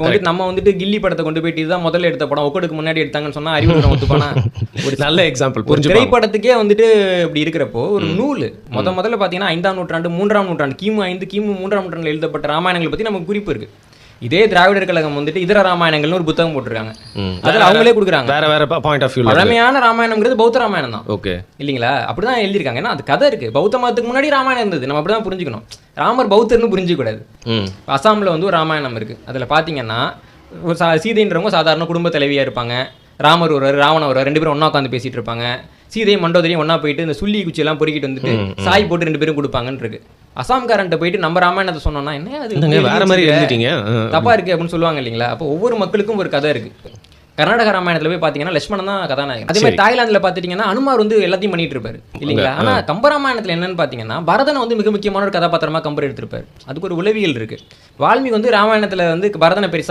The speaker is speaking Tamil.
இப்போ வந்துட்டு நம்ம வந்துட்டு கில்லி படத்தை கொண்டு போயிட்டு இதுதான் முதல்ல எடுத்த படம் ஒக்கடுக்கு முன்னாடி எடுத்தாங்கன்னு சொன்னா அறிவு ஒத்துப்பானா? ஒரு நல்ல எக்ஸாம்பிள். ஒரு திரைப்படத்துக்கே வந்துட்டு இப்படி இருக்கிறப்போ ஒரு நூல் முதல்ல பார்த்தீங்கன்னா 5ஆம் நூற்றாண்டு 3ஆம் நூற்றாண்டு கிமு 5 கிமு 3ஆம் நூற்றாண்டில் எழுதப்பட்ட ராமாயணங்களை பற்றி நமக்கு குறிப்பு இருக்கு. இதே திராவிடர் கழகம் வந்துட்டு இதர ராமாயணங்கள்னு ஒரு புத்தகம் போட்டிருக்காங்க. அதில் அவங்களே கொடுக்குறாங்க வேற பாயிண்ட் ஆஃப் வியூ. பழமையான ராமாயணம்ங்கிறது பௌத்த ராமாயணம் தான். ஓகே இல்லைங்களா? அப்படிதான் எழுதியிருக்காங்க. ஏன்னா அது கதை இருக்கு. பௌத்த மதத்துக்கு முன்னாடி ராமாயணம் இருந்தது. நம்ம அப்படிதான் புரிஞ்சுக்கணும். ராமர் பௌத்தர்னு புரிஞ்சிக்கூடாது. அசாமில் வந்து ஒரு ராமாயணம் இருக்கு. அதில் பார்த்தீங்கன்னா ஒரு சீதைன்றவங்க சாதாரண குடும்ப தலைவியாக இருப்பாங்க. ராமர் வருவார், ராவணன் வருவார், 2 பேரும் ஒன்றா உட்காந்து பேசிட்டு இருப்பாங்க. சீதையும் மண்டோதரியும் ஒன்றா போயிட்டு இந்த சுள்ளி குச்சியெல்லாம் பொறுக்கிட்டு வந்துட்டு சாய் போட்டு 2 பேரும் கொடுப்பாங்கன்னு இருக்கு. அசாம்காரன்ட்ட போயிட்டு நம்ம ராமாயணத்தை சொன்னோம்னா என்ன அது வேற மாதிரி எழுதிட்டீங்க, தப்பா இருக்கு அப்படின்னு சொல்லுவாங்க இல்லைங்களா? அப்போ ஒவ்வொரு மக்களுக்கும் ஒரு கதை இருக்கு. கர்நாடக ராமாயணத்துல போய் பார்த்தீங்கன்னா லட்சுமணன் தான் கதாநாயகன். அதே மாதிரி தாய்லாந்துல பார்த்துட்டீங்கன்னா அனுமார் வந்து எல்லாத்தையும் பண்ணிட்டு இருப்பாரு இல்லைங்களா? ஆனா கம்பராமாயணத்துல என்னன்னு பார்த்தீங்கன்னா பரதனை வந்து மிக முக்கியமான ஒரு கதாபாத்திரமா கம்பர் எடுத்திருப்பாரு. அதுக்கு ஒரு உளவியல் இருக்கு. வால்மீகி வந்து ராமாயணத்துல வந்து பரதனை பெருசா